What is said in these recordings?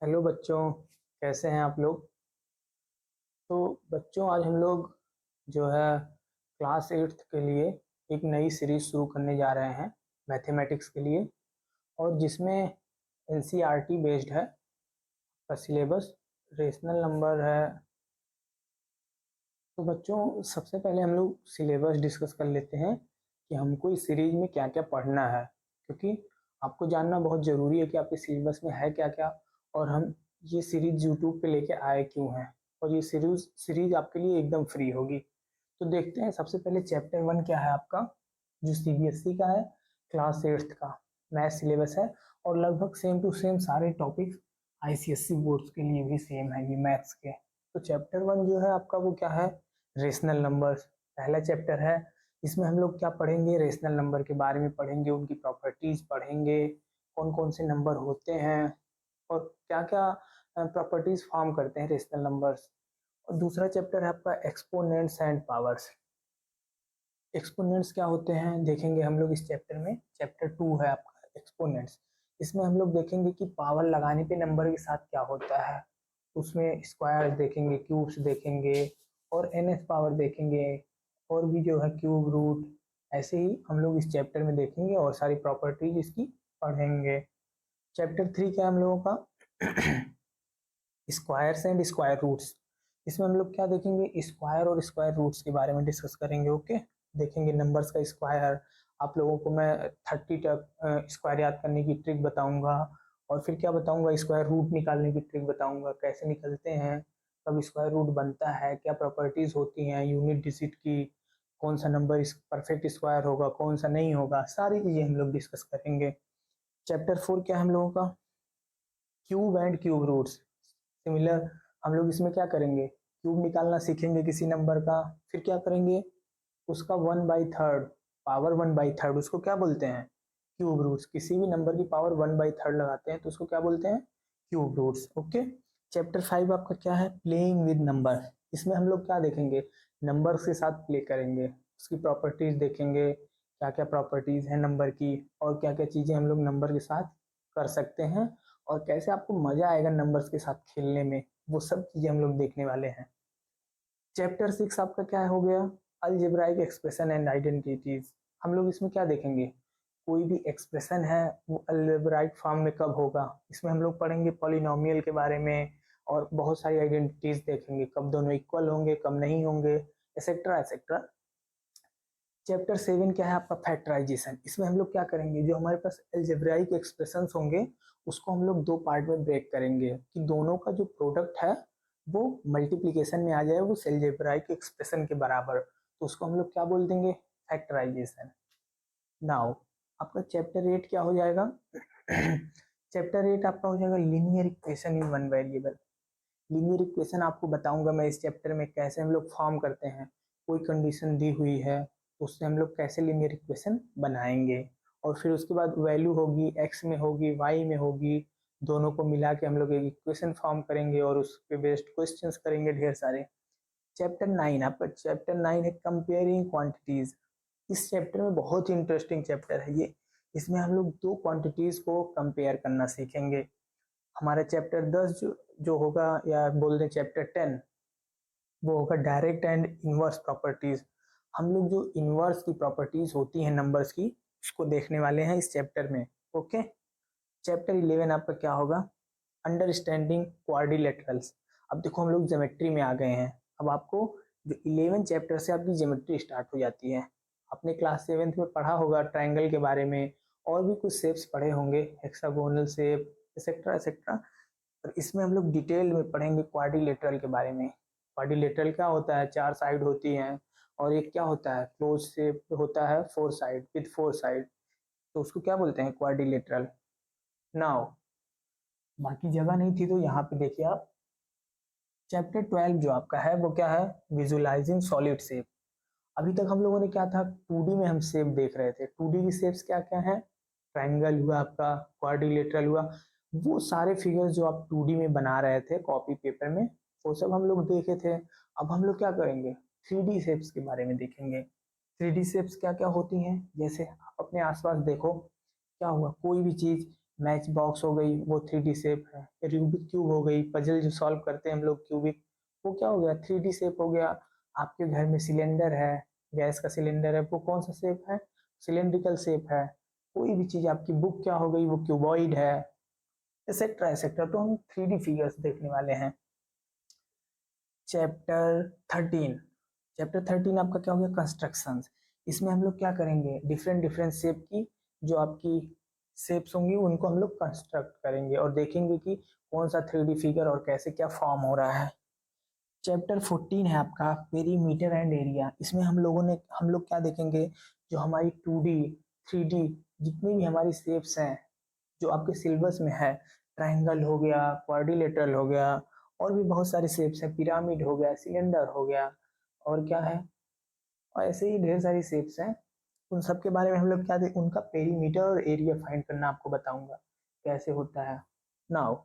Hello बच्चों, कैसे हैं आप लोग। तो बच्चों, आज हम लोग जो है क्लास एट्थ के लिए एक नई सीरीज शुरू करने जा रहे हैं मैथमेटिक्स के लिए, और जिसमें एनसीईआरटी बेस्ड है का सिलेबस, रेशनल नंबर है। तो बच्चों, सबसे पहले हम लोग सिलेबस डिस्कस कर लेते हैं कि हमको इस सीरीज में क्या क्या पढ़ना है, क्योंकि आपको जानना बहुत ज़रूरी है कि आपके सिलेबस में है क्या क्या, और हम ये सीरीज यूट्यूब पे लेके आए क्यों हैं। और ये सीरीज सीरीज आपके लिए एकदम फ्री होगी। तो देखते हैं, सबसे पहले चैप्टर 1 क्या है आपका, जो सीबीएसई का है, क्लास एट्थ का मैथ सिलेबस है। और लगभग सेम टू सेम सारे टॉपिक्स आईसीएसई बोर्ड्स के लिए भी सेम है ये मैथ्स के। तो चैप्टर 1 जो है आपका, वो क्या है, रेशनल नंबर्स पहला चैप्टर है। इसमें हम लोग क्या पढ़ेंगे, रेशनल नंबर के बारे में पढ़ेंगे, उनकी प्रॉपर्टीज पढ़ेंगे, कौन कौन से नंबर होते हैं और क्या क्या प्रॉपर्टीज फॉर्म करते हैं रेशनल नंबर्स। और दूसरा चैप्टर है आपका एक्सपोनेंट्स एंड पावर्स। एक्सपोनेंट्स क्या होते हैं देखेंगे हम लोग इस चैप्टर में। चैप्टर 2 है आपका एक्सपोनेंट्स। इसमें हम लोग देखेंगे कि पावर लगाने पे नंबर के साथ क्या होता है। उसमें स्क्वायर्स देखेंगे, क्यूब्स देखेंगे, और एनएस पावर देखेंगे, और भी जो है क्यूब रूट। ऐसे ही हम लोग इस चैप्टर में देखेंगे और सारी प्रॉपर्टीज इसकी पढ़ेंगे। चैप्टर 3 क्या है हम लोगों का, स्क्वायर्स एंड स्क्वायर रूट्स। इसमें हम लोग क्या देखेंगे, स्क्वायर और स्क्वायर रूट्स के बारे में डिस्कस करेंगे। ओके, देखेंगे नंबर्स का स्क्वायर। आप लोगों को मैं 30 तक स्क्वायर याद करने की ट्रिक बताऊंगा, और फिर क्या बताऊंगा, स्क्वायर रूट निकालने की ट्रिक बताऊंगा, कैसे निकलते हैं, कब स्क्वायर रूट बनता है, क्या प्रॉपर्टीज होती हैं यूनिट डिजिट की, कौन सा नंबर इस परफेक्ट स्क्वायर होगा, कौन सा नहीं होगा, सारी चीजें हम लोग डिस्कस करेंगे। चैप्टर 4 क्या है हम लोगों का, cube and cube roots. Similar, हम लोग इसमें क्या करेंगे, क्यूब निकालना सीखेंगे किसी नंबर का। फिर क्या करेंगे, उसका 1/3 पावर 1/3 उसको क्या बोलते हैं, क्यूब रूट्स। किसी भी नंबर की पावर 1/3 लगाते हैं तो उसको क्या बोलते हैं, क्यूब रूट्स। ओके। चैप्टर 5 आपका क्या है, प्लेइंग विद नंबर। इसमें हम लोग क्या देखेंगे, नंबर्स के साथ प्ले करेंगे, उसकी प्रॉपर्टीज देखेंगे, क्या क्या प्रॉपर्टीज है नंबर की, और क्या क्या चीजें हम लोग नंबर के साथ कर सकते हैं, और कैसे आपको मजा आएगा नंबर्स के साथ खेलने में, वो सब चीजें हम लोग देखने वाले हैं। चैप्टर 6 आपका क्या हो गया, अलजेब्राइक एक्सप्रेशन एंड आइडेंटिटीज। हम लोग इसमें क्या देखेंगे, कोई भी एक्सप्रेशन है वो अलजेब्राइक फॉर्म में कब होगा। इसमें हम लोग पढ़ेंगे पॉलिनोमियल के बारे में, और बहुत सारी आइडेंटिटीज देखेंगे, कब दोनों इक्वल होंगे, कब नहीं होंगे, एक्सेट्रा एक्सेट्रा। चैप्टर 7 क्या है आपका, फैक्टराइजेशन। इसमें हम लोग क्या करेंगे, जो हमारे पास अलजेब्राइक एक्सप्रेशंस होंगे उसको हम लोग दो पार्ट में ब्रेक करेंगे, कि दोनों का जो प्रोडक्ट है वो मल्टीप्लीकेशन में आ जाए उस अलजेब्राइक एक्सप्रेशन के बराबर, तो उसको हम लोग क्या बोल देंगे, फैक्टराइजेशन। नाउ आपका चैप्टर 8 क्या हो जाएगा, चैप्टर 8 आपका हो जाएगा linear equation in one variable. Linear equation आपको बताऊंगा मैं इस चैप्टर में, कैसे हम लोग फॉर्म करते हैं, कोई कंडीशन दी हुई है तो उससे हम लोग कैसे लीनियर इक्वेशन बनाएंगे, और फिर उसके बाद वैल्यू होगी, एक्स में होगी, वाई में होगी, दोनों को मिला के हम लोग एक इक्वेशन फॉर्म करेंगे और उस पे बेस्ड क्वेश्चंस करेंगे ढेर सारे। चैप्टर 9 आपका, चैप्टर 9 है कंपेयरिंग क्वांटिटीज। इस चैप्टर में बहुत ही इंटरेस्टिंग चैप्टर है ये। इसमें हम लोग दो क्वांटिटीज को कंपेयर करना सीखेंगे। हमारा चैप्टर 10 जो होगा, या बोल दें चैप्टर 10, वो होगा डायरेक्ट एंड इनवर्स प्रॉपर्टीज। हम लोग जो इनवर्स की प्रॉपर्टीज होती हैं नंबर्स की, उसको देखने वाले हैं इस चैप्टर में। ओके। चैप्टर 11 आपका क्या होगा, अंडरस्टैंडिंग क्वाड्रिलेटरल्स। अब देखो हम लोग ज्योमेट्री में आ गए हैं। अब आपको जो 11 चैप्टर से आपकी ज्योमेट्री स्टार्ट हो जाती है। आपने क्लास 7th में पढ़ा होगा ट्राइंगल के बारे में, और भी कुछ शेप्स पढ़े होंगे, हेक्सागोनल शेप, एक्सेट्रा एक्सेट्रा। और इसमें हम लोग डिटेल में पढ़ेंगे क्वाड्रिलेटरल के बारे में। क्वाड्रिलेटरल क्या होता है, चार साइड होती हैं, और एक क्या होता है, क्लोज शेप होता है, four side with four side, तो उसको क्या बोलते हैं, क्वाड्रिलेटरल। नाउ बाकी जगह नहीं थी तो यहाँ पे देखिए आप, चैप्टर 12 जो आपका है वो क्या है, विजुअलाइजिंग सॉलिड शेप। अभी तक हम लोगों ने क्या था, 2D में हम शेप देख रहे थे। 2D की शेप्स क्या क्या है, ट्राइंगल हुआ आपका, क्वाड्रिलेटरल हुआ, वो सारे फिगर्स जो आप 2D में बना रहे थे कॉपी पेपर में, वो सब हम लोग देखे थे। अब हम लोग क्या करेंगे, 3D शेप्स के बारे में देखेंगे। 3D शेप्स क्या क्या होती हैं, जैसे आप अपने आसपास देखो, क्या हुआ, कोई भी चीज मैच बॉक्स हो गई, वो 3D शेप है। रूबिक क्यूब हो गई, पजल जो सॉल्व करते हैं हम लोग क्यूबिक, वो क्या हो गया, 3D शेप हो गया। आपके घर में सिलेंडर है, गैस का सिलेंडर है, वो कौन सा शेप है, सिलेंड्रिकल शेप है। कोई भी चीज, आपकी बुक क्या हो गई, वो क्यूबॉइड है, एक्सेट्रा एक्सेट्रा। तो हम 3D फिगर्स देखने वाले हैं। चैप्टर 13, चैप्टर 13 आपका क्या हो गया, कंस्ट्रक्शंस। इसमें हम लोग क्या करेंगे, डिफरेंट डिफरेंट शेप की जो आपकी शेप्स होंगी उनको हम लोग कंस्ट्रक्ट करेंगे और देखेंगे कि कौन सा 3D फिगर और कैसे क्या फॉर्म हो रहा है। चैप्टर 14 है आपका पेरीमीटर एंड एरिया। इसमें हम लोग क्या देखेंगे, जो हमारी 2D 3D जितनी भी हमारी शेप्स हैं जो आपके सिलेबस में है, ट्रायंगल हो गया, क्वाड्रिलेटरल हो गया, और भी बहुत सारे शेप्स है, पिरामिड हो गया, सिलेंडर हो गया, और क्या है, और ऐसे ही ढेर सारी शेप्स हैं। उन सब के बारे में हम लोग क्या देख, उनका पेरीमीटर और एरिया फाइंड करना आपको बताऊंगा कैसे होता है। नाउ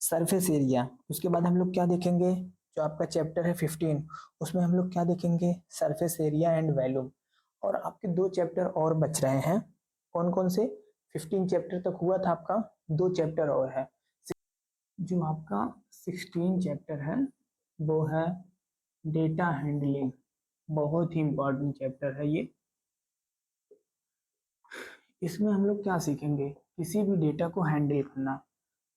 सरफेस एरिया, उसके बाद हम लोग क्या देखेंगे, जो आपका चैप्टर है 15, उसमें हम लोग क्या देखेंगे, सरफेस एरिया एंड वॉल्यूम। और आपके 2 चैप्टर और बच रहे हैं, कौन कौन से, 15 चैप्टर तक हुआ था आपका, 2 चैप्टर और है। जो आपका 16 चैप्टर है वो है डेटा हैंडलिंग, बहुत ही इंपॉर्टेंट चैप्टर है ये। इसमें हम लोग क्या सीखेंगे, किसी भी डेटा को हैंडल करना।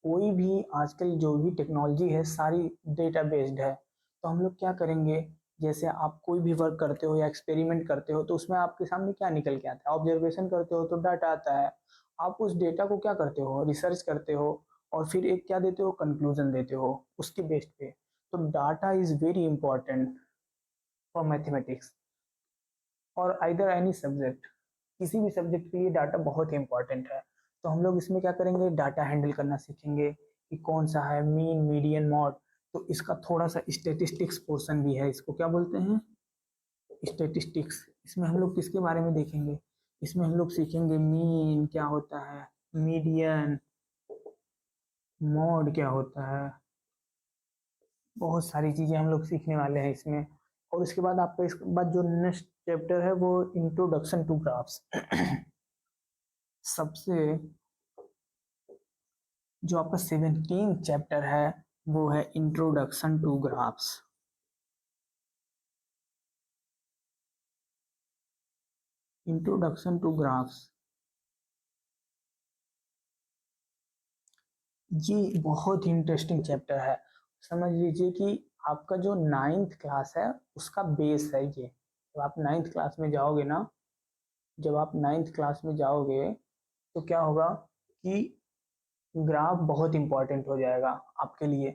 कोई भी आजकल जो भी टेक्नोलॉजी है सारी डेटा बेस्ड है। तो हम लोग क्या करेंगे, जैसे आप कोई भी वर्क करते हो या एक्सपेरिमेंट करते हो तो उसमें आपके सामने क्या निकल के आता है, ऑब्जर्वेशन करते हो तो डाटा आता है। आप उस डेटा को क्या करते हो, रिसर्च करते हो, और फिर एक क्या देते हो, कंक्लूजन देते हो उसके बेस्ड पे। तो data is very important for mathematics और आइदर एनी सब्जेक्ट। किसी भी सब्जेक्ट के लिए डाटा बहुत ही इंपॉर्टेंट है। तो हम लोग इसमें क्या करेंगे, डाटा हैंडल करना सीखेंगे कि कौन सा है मीन, मीडियन, मॉड। तो इसका थोड़ा सा स्टेटिस्टिक्स पोर्शन भी है, इसको क्या बोलते हैं, स्टेटिस्टिक्स। इसमें हम लोग किसके बारे में देखेंगे, इसमें हम लोग सीखेंगे मीन क्या होता है, मीडियन, मॉड क्या होता है, बहुत सारी चीजें हम लोग सीखने वाले हैं इसमें। और उसके बाद आपका इसके बाद जो नेक्स्ट चैप्टर है वो इंट्रोडक्शन टू ग्राफ्स। सबसे जो आपका 17 चैप्टर है वो है introduction to graphs. Introduction to graphs ये बहुत ही इंटरेस्टिंग चैप्टर है। समझ लीजिए कि आपका जो 9th क्लास है उसका बेस है ये। जब आप 9th क्लास में जाओगे ना, जब आप 9th क्लास में जाओगे तो क्या होगा कि ग्राफ बहुत इंपॉर्टेंट हो जाएगा आपके लिए।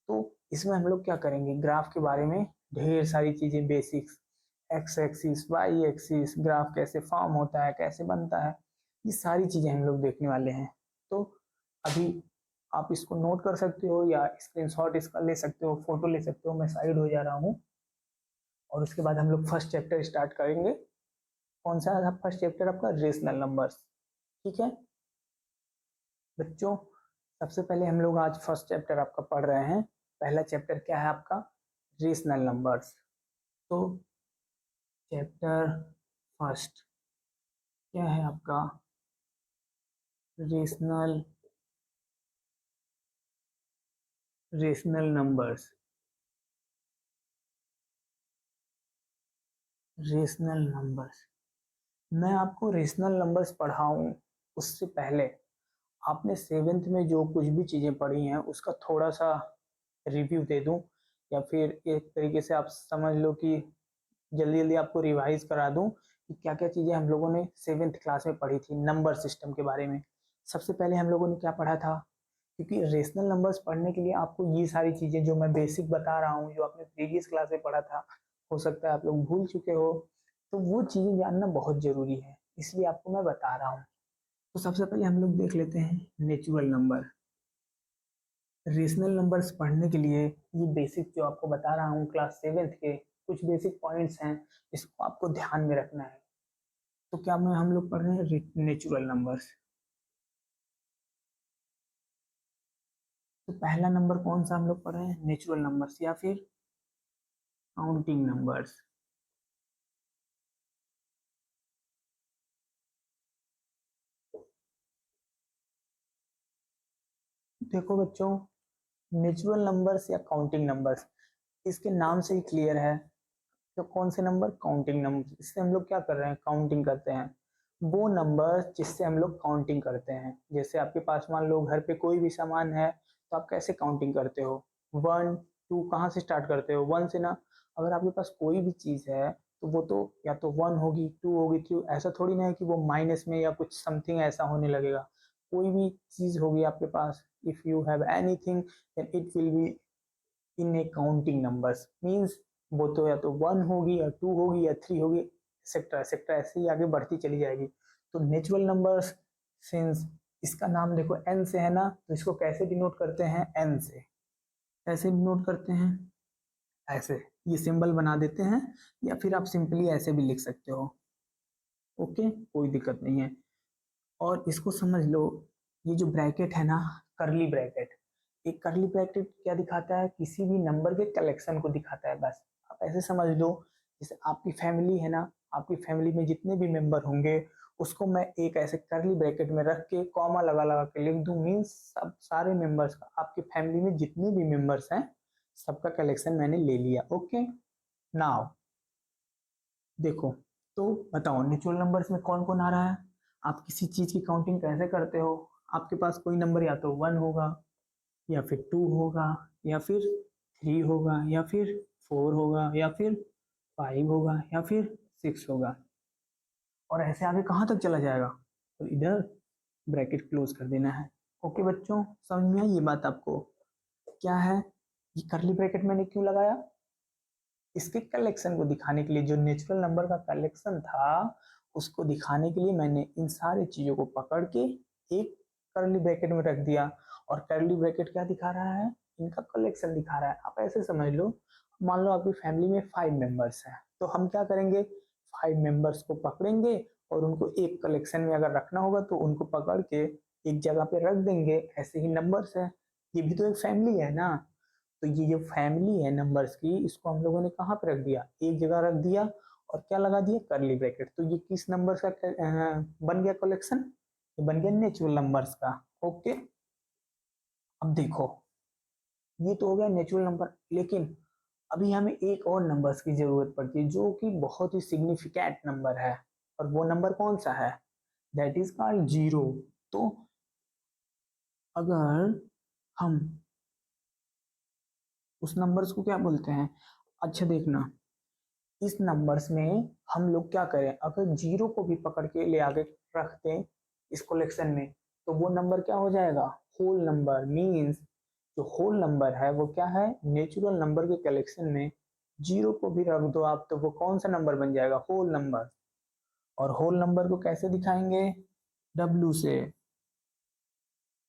तो इसमें हम लोग क्या करेंगे, ग्राफ के बारे में ढेर सारी चीजें, basics, X axis, Y axis, graph कैसे फॉर्म होता है, कैसे बनता है, ये सारी चीजें हम लोग देखने वाले हैं। तो अभी आप इसको नोट कर सकते हो या स्क्रीनशॉट इसका ले सकते हो, फोटो ले सकते हो, मैं साइड हो जा रहा हूँ। और उसके बाद हम लोग फर्स्ट चैप्टर स्टार्ट करेंगे। कौन सा है फर्स्ट चैप्टर आपका, रेशनल नंबर्स। ठीक है बच्चों, सबसे पहले हम लोग आज फर्स्ट चैप्टर आपका पढ़ रहे हैं। पहला चैप्टर क्या है आपका, रेशनल नंबर्स। तो चैप्टर फर्स्ट क्या है आपका, rational rational numbers. Rational numbers, मैं आपको रेशनल नंबर्स पढ़ाऊं उससे पहले आपने 7th में जो कुछ भी चीज़ें पढ़ी हैं उसका थोड़ा सा रिव्यू दे दूं, या फिर एक तरीके से आप समझ लो कि जल्दी जल्दी आपको रिवाइज करा दूं कि क्या क्या चीज़ें हम लोगों ने 7th क्लास में पढ़ी थी नंबर सिस्टम के बारे में। सबसे पहले हम लोगों ने क्या पढ़ा था, क्योंकि रेशनल नंबर्स पढ़ने के लिए आपको ये सारी चीज़ें जो मैं बेसिक बता रहा हूँ जो आपने प्रीवियस क्लास में पढ़ा था, हो सकता है आप लोग भूल चुके हो, तो वो चीज़ें जानना बहुत ज़रूरी है, इसलिए आपको मैं बता रहा हूँ। तो सबसे पहले हम लोग देख लेते हैं नेचुरल नंबर। रेशनल नंबर्स पढ़ने के लिए ये बेसिक जो आपको बता रहा हूँ क्लास 7th के कुछ बेसिक पॉइंट्स हैं, इसको आपको ध्यान में रखना है। तो क्या मैं हम लोग पढ़ रहे हैं नेचुरल नंबर्स। तो पहला नंबर कौन सा हम लोग पढ़ रहे हैं, नेचुरल नंबर्स या फिर काउंटिंग नंबर्स। देखो बच्चों, नेचुरल नंबर्स या काउंटिंग नंबर्स, इसके नाम से ही क्लियर है। तो कौन से नंबर? Counting number. इससे हम लोग क्या कर रहे हैं? काउंटिंग करते हैं। वो नंबर जिससे हम लोग काउंटिंग करते हैं, जैसे आपके पास मान लो घर पे कोई भी सामान है, तो आप कैसे काउंटिंग करते हो? 1 2 कहाँ से स्टार्ट करते हो? 1 से ना। अगर आपके पास कोई भी चीज है तो वो तो या तो 1 होगी, 2 होगी, 3। ऐसा थोड़ी ना है कि वो माइनस में या कुछ समथिंग ऐसा होने लगेगा। कोई भी चीज होगी आपके पास, if you have anything then it will be in a counting numbers. Means वो तो या तो 1 होगी या 2 होगी या 3 होगी, एक्सेट्रा एक्सेट्रा, ऐसे ही आगे बढ़ती चली जाएगी। तो नेचुरल नंबर्स, सिंस इसका नाम देखो n से है ना, तो इसको कैसे डिनोट करते हैं? n से। ऐसे डिनोट करते हैं, ऐसे ये सिंबल बना देते हैं, या फिर आप सिंपली ऐसे भी लिख सकते हो। ओके, कोई दिक्कत नहीं है। और इसको समझ लो, ये जो ब्रैकेट है ना, करली ब्रैकेट, एक करली ब्रैकेट क्या दिखाता है? किसी भी नंबर के कलेक्शन को दिखाता है, बस। आप ऐसे समझ लो, जैसे आपकी फैमिली है ना, आपकी फैमिली में जितने भी मेंबर होंगे, उसको मैं एक ऐसे करली ब्रैकेट में रख के कॉमा लगा लगा के लिख दूं, मीन्स सब सारे मेंबर्स का, आपकी फैमिली में जितने भी मेंबर्स हैं सबका कलेक्शन मैंने ले लिया। ओके, नाउ देखो, तो बताओ नेचुरल नंबर्स में कौन कौन आ रहा है? आप किसी चीज की काउंटिंग कैसे करते हो? आपके पास कोई नंबर या तो 1 होगा, या फिर 2 होगा, या फिर 3 होगा, या फिर 4 होगा, या फिर 5 होगा, या फिर 6 होगा, और ऐसे आगे कहाँ तक चला जाएगा? तो इधर ब्रैकेट क्लोज कर देना है। ओके बच्चों, समझ में आई ये बात आपको? क्या है ये करली ब्रैकेट मैंने क्यों लगाया? इसके कलेक्शन को दिखाने के लिए, जो नेचुरल नंबर का कलेक्शन था उसको दिखाने के लिए मैंने इन सारी चीजों को पकड़ के एक करली ब्रैकेट में रख दिया। और करली ब्रैकेट क्या दिखा रहा है? इनका कलेक्शन दिखा रहा है। आप ऐसे समझ लो, मान लो आपकी फैमिली में 5 मेंबर्स हैं, तो हम क्या करेंगे? 5 मेंबर्स को पकड़ेंगे और उनको एक कलेक्शन में अगर रखना होगा तो उनको पकड़ के एक जगह पे रख देंगे। ऐसे ही नंबर्स है, ये भी तो एक फैमिली है ना। तो ये जो फैमिली है नंबर्स की, इसको हम लोगों ने कहाँ पे रख दिया? एक जगह रख दिया, और क्या लगा दिया? करली ब्रैकेट। तो ये किस नंबर का बन गया कलेक्शन? ये बन गया नेचुरल नंबर्स का। ओके, अब देखो, ये तो हो गया नेचुरल नंबर, लेकिन अभी हमें एक और नंबर्स की जरूरत पड़ती है जो कि बहुत ही सिग्निफिकेंट नंबर है। और वो नंबर कौन सा है? That is called zero. तो अगर हम उस नंबर्स को क्या बोलते हैं? अच्छा देखना, इस नंबर्स में हम लोग क्या करें? अगर जीरो को भी पकड़ के ले आगे रख दें इस कलेक्शन में, तो वो नंबर क्या हो जाएगा? Whole number. मीन्स जो होल नंबर है वो क्या है? नेचुरल नंबर के कलेक्शन में जीरो को भी रख दो आप, तो वो कौन सा नंबर बन जाएगा? Whole number. और होल नंबर को कैसे दिखाएंगे? डब्ल्यू से,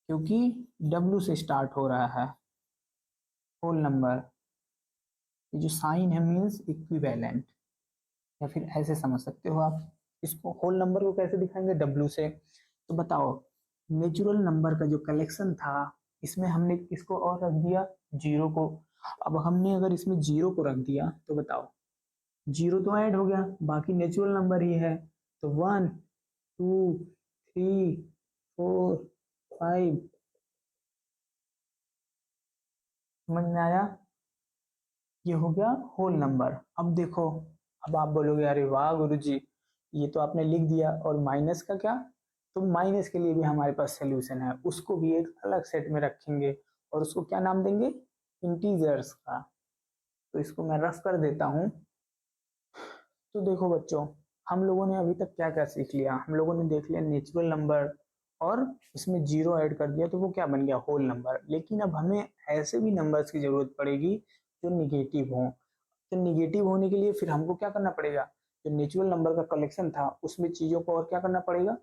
क्योंकि डब्ल्यू से स्टार्ट हो रहा है होल नंबर। ये जो साइन है मीन्स इक्विवेलेंट, या फिर ऐसे समझ सकते हो आप इसको। होल नंबर को कैसे दिखाएंगे? डब्ल्यू से। तो बताओ, नेचुरल नंबर का जो कलेक्शन था, इसमें हमने किसको और रख दिया? जीरो को। अब हमने अगर इसमें जीरो को रख दिया तो बताओ, जीरो तो ऐड हो गया, बाकी नेचुरल नंबर ही है। तो 1 2 3 4 5, समझ में आया? ये हो गया होल नंबर। अब देखो, अब आप बोलोगे अरे वाह गुरुजी, ये तो आपने लिख दिया, और माइनस का क्या? तो माइनस के लिए भी हमारे पास सोल्यूशन है, उसको भी एक अलग सेट में रखेंगे, और उसको क्या नाम देंगे? इंटीजर्स का। तो इसको मैं रफ कर देता हूँ। तो देखो बच्चों, हम लोगों ने अभी तक क्या क्या सीख लिया? हम लोगों ने देख लिया नेचुरल नंबर, और इसमें जीरो ऐड कर दिया तो वो क्या बन गया? Whole number. लेकिन अब हमें ऐसे भी नंबर्स की जरूरत पड़ेगी जो निगेटिव हों। तो निगेटिव होने के लिए फिर हमको क्या करना पड़ेगा? जो नेचुरल नंबर का कलेक्शन था उसमें चीजों को और क्या करना पड़ेगा?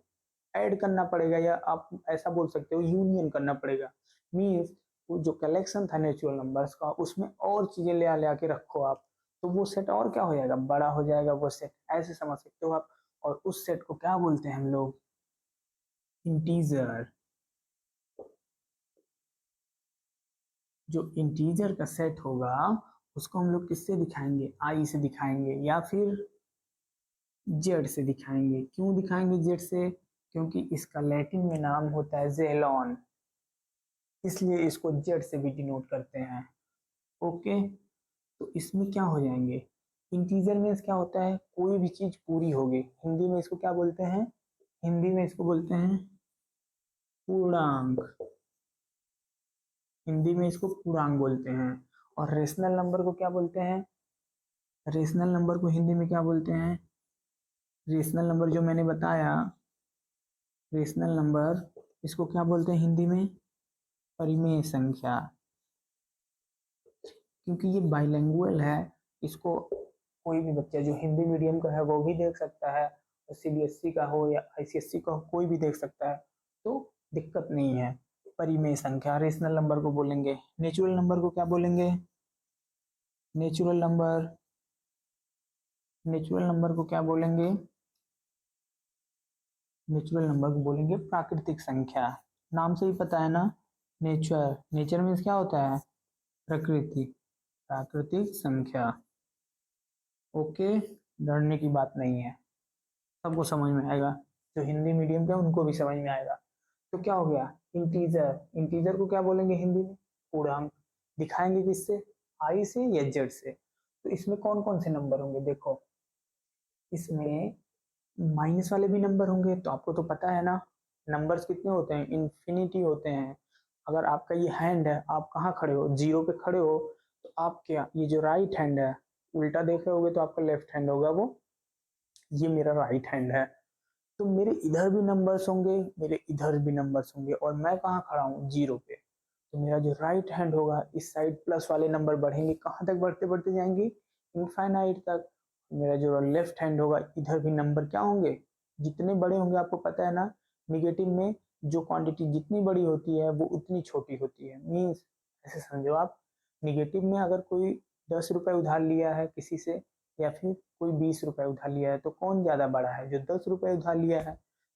ऐड करना पड़ेगा, या आप ऐसा बोल सकते हो यूनियन करना पड़ेगा। मीन्स वो जो कलेक्शन था नेचुरल नंबर्स का, उसमें और चीजें ले आके रखो आप, तो वो सेट और क्या हो जाएगा? बड़ा हो जाएगा वो सेट, ऐसे समझ सकते हो आप। और उस सेट को क्या बोलते हैं हम लोग? इंटीजर। जो इंटीजर का सेट होगा उसको हम लोग किससे दिखाएंगे? आई से दिखाएंगे, या फिर जेड से दिखाएंगे। क्यों दिखाएंगे जेड से? क्योंकि इसका लैटिन में नाम होता है जेलॉन। इसलिए इसको जेड से भी डिनोट करते हैं। ओके, तो इसमें क्या हो जाएंगे, इंटीजर मीन्स क्या होता है, कोई भी चीज पूरी होगी, हिंदी में इसको क्या बोलते हैं, हिंदी में इसको बोलते हैं पूर्णांक, हिंदी में इसको पूर्णांक बोलते हैं। और रेशनल नंबर को क्या बोलते हैं, रेशनल नंबर को हिंदी में क्या बोलते हैं, रेशनल नंबर जो मैंने बताया, रेशनल नंबर इसको क्या बोलते हैं हिंदी में, परिमेय संख्या। क्योंकि ये बाइलिंगुअल है, इसको कोई भी बच्चा जो हिंदी मीडियम का है वो भी देख सकता है, और सीबीएसई का हो या आईसीएसई का हो, कोई भी देख सकता है, तो दिक्कत नहीं है। परिमेय संख्या, रेशनल नंबर को बोलेंगे, नेचुरल नंबर को क्या बोलेंगे, नेचुरल नंबर, नेचुरल नंबर को क्या बोलेंगे, नेचुरल नंबर को बोलेंगे प्राकृतिक संख्या। नाम से ही पता है ना, नेचर, नेचर मीन्स क्या होता है, प्रकृति, प्राकृतिक संख्या। ओके, डरने की बात नहीं है, सबको समझ में आएगा, जो हिंदी मीडियम के उनको भी समझ में आएगा। तो क्या हो गया, इंटीजर, इंटीजर को क्या बोलेंगे हिंदी में, पूर्णांक। दिखाएंगे किससे, आई से या जेड से। तो इसमें कौन कौन से नंबर होंगे, देखो इसमें माइनस वाले भी नंबर होंगे, तो आपको तो पता है ना, नंबर्स कितने होते हैं, इन्फिनिटी होते हैं। अगर आपका ये हैंड है, आप कहाँ खड़े हो, जीरो पे खड़े हो, तो आप क्या, ये जो राइट हैंड है, उल्टा देख रहे होगे तो आपका लेफ्ट हैंड होगा वो, ये मेरा राइट हैंड है। तो मेरे इधर भी नंबर्स होंगे, मेरे इधर भी नंबर्स होंगे, और मैं कहाँ खड़ा हूँ, जीरो पे। तो मेरा जो राइट हैंड होगा, इस साइड प्लस वाले नंबर बढ़ेंगे, कहाँ तक बढ़ते बढ़ते जाएंगे, इनफाइनाइट तक। मेरा जो लेफ्ट हैंड होगा, इधर भी नंबर क्या होंगे, जितने बड़े होंगे, आपको पता है ना, निगेटिव में जो क्वांटिटी जितनी बड़ी होती है वो उतनी छोटी होती है। मीन्स ऐसे समझो आप, निगेटिव में अगर कोई 10 रुपए उधार लिया है किसी से, या फिर कोई 20 रुपए उधार लिया है, तो कौन ज्यादा बड़ा है, जो 10 रुपए उधार लिया है।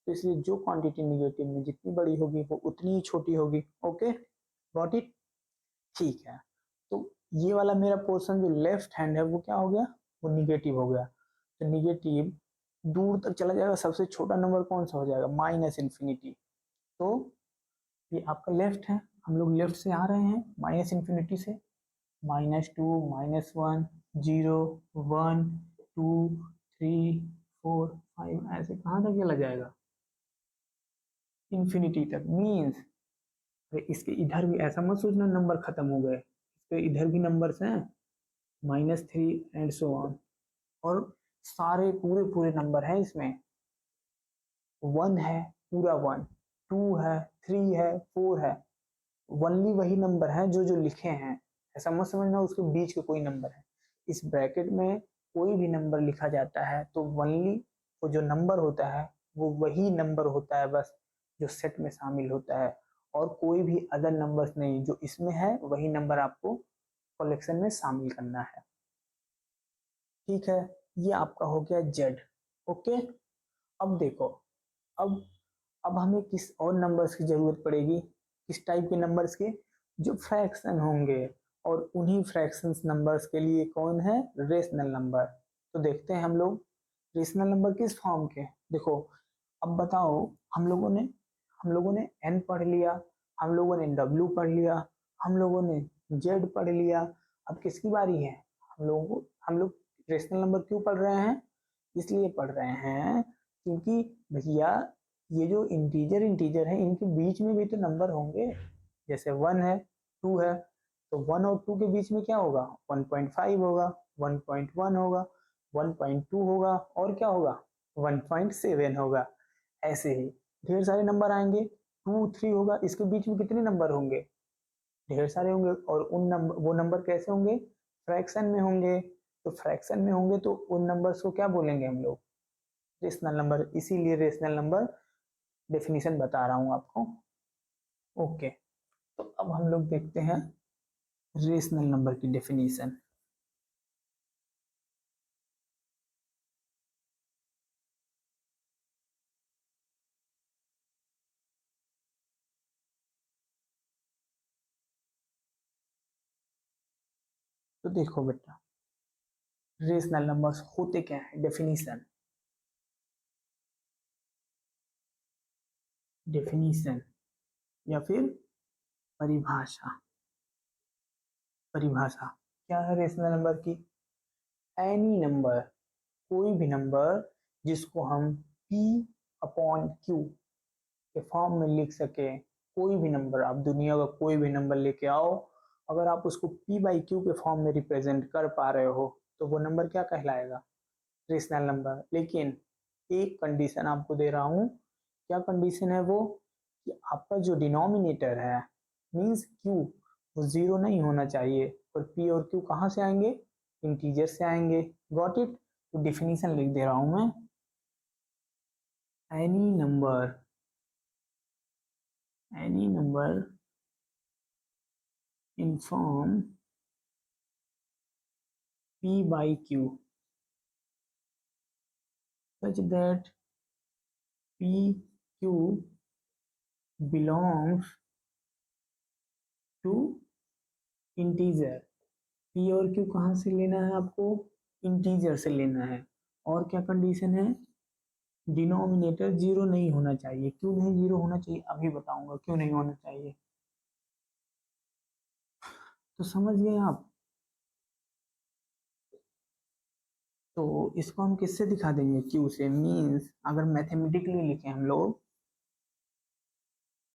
तो इसलिए जो क्वांटिटी निगेटिव में जितनी बड़ी होगी वो उतनी ही छोटी होगी। ओके, गॉट इट, ठीक है। तो ये वाला मेरा पोर्शन जो लेफ्ट हैंड है वो क्या हो गया, वो निगेटिव हो गया। तो निगेटिव दूर तक चला जाएगा, सबसे छोटा नंबर कौन सा हो जाएगा, माइनस इन्फिनिटी। तो ये आपका लेफ्ट है, हम लोग लेफ्ट से आ रहे हैं माइनस इन्फिनिटी से, -2, -1, 0, 1, 2, 3, 4, 5, ऐसे कहाँ तक चला जाएगा, इन्फिनिटी तक। मीन्स इसके इधर भी ऐसा मत सोचना नंबर खत्म हो गए, इसके इधर भी नंबर्स हैं, -3 एंड सो ऑन। और सारे पूरे पूरे नंबर हैं इसमें, 1 है पूरा 1, 2 है, 3 है, 4 है, वनली वही नंबर हैं जो जो लिखे हैं। ऐसा मत समझना उसके बीच के कोई नंबर है, इस ब्रैकेट में कोई भी नंबर लिखा जाता है तो वनली वो जो नंबर होता है वो वही नंबर होता है बस, जो सेट में शामिल होता है, और कोई भी अदर नंबर्स नहीं, जो इसमें है वही नंबर आपको कलेक्शन में शामिल करना है। ठीक है, ये आपका हो गया जेड। ओके, अब देखो, अब अब हमें किस और नंबर्स की जरूरत पड़ेगी, किस टाइप के नंबर्स की, जो फ्रैक्शन होंगे, और उन्हीं फ्रैक्शंस नंबर्स के लिए कौन है, रेशनल नंबर। तो देखते हैं हम लोग रेशनल नंबर किस फॉर्म के। देखो, अब बताओ, हम लोगों ने एन पढ़ लिया, हम लोगों ने डब्ल्यू पढ़ लिया, हम लोगों ने जेड पढ़ लिया। अब किसकी बारी है, हम लोग रेशनल नंबर क्यों पढ़ रहे हैं, इसलिए पढ़ रहे हैं क्योंकि भैया ये जो इंटीजर इंटीजर है इनके बीच में भी तो नंबर होंगे, जैसे 1 है, 2 है, तो 1 और 2 के बीच में क्या होगा, 1.5 होगा, 1.1 होगा, 1.2 होगा, और क्या होगा, 1.7 होगा। ऐसे ही ढेर सारे नंबर आएंगे, 2, 3 होगा, इसके बीच में कितने नंबर होंगे, ढेर सारे होंगे। और उन नंबर, वो नंबर कैसे होंगे, फ्रैक्शन में होंगे। तो फ्रैक्शन में होंगे तो उन नंबर्स को क्या बोलेंगे हम लोग, रेशनल नंबर। इसीलिए रेशनल नंबर डेफिनेशन बता रहा हूँ आपको। ओके, तो अब हम लोग देखते हैं रेशनल नंबर की डेफिनेशन। तो देखो बेटा, रेशनल नंबर्स होते क्या है, डेफिनेशन, डेफिनेशन या फिर परिभाषा, परिभाषा क्या है रेशनल नंबर की? एनी नंबर, कोई भी नंबर जिसको हम P अपॉन Q के फॉर्म में लिख सके। कोई भी नंबर, आप दुनिया का कोई भी नंबर लेके आओ, अगर आप उसको P बाई Q के फॉर्म में रिप्रेजेंट कर पा रहे हो तो वो नंबर क्या कहलाएगा? Rational number. लेकिन एक कंडीशन आपको दे रहा हूँ। क्या कंडीशन है वो? कि आपका जो डिनोमिनेटर है मीन्स Q, वो जीरो नहीं होना चाहिए। और P और Q कहाँ से आएंगे? इंटीजर से आएंगे। Got it? तो डिफिनीशन लिख दे रहा हूँ मैं। Any number, any number in form P by Q such that PQ belongs to integer। P और Q कहाँ से लेना है आपको? इंटीजर से लेना है। और क्या कंडीशन है? डिनोमिनेटर जीरो नहीं होना चाहिए। क्यों नहीं जीरो होना चाहिए अभी बताऊंगा क्यों नहीं होना चाहिए। तो समझ गए आप? तो इसको हम किससे दिखा देंगे? Q से। मीन्स अगर मैथमेटिकली लिखें हम लोग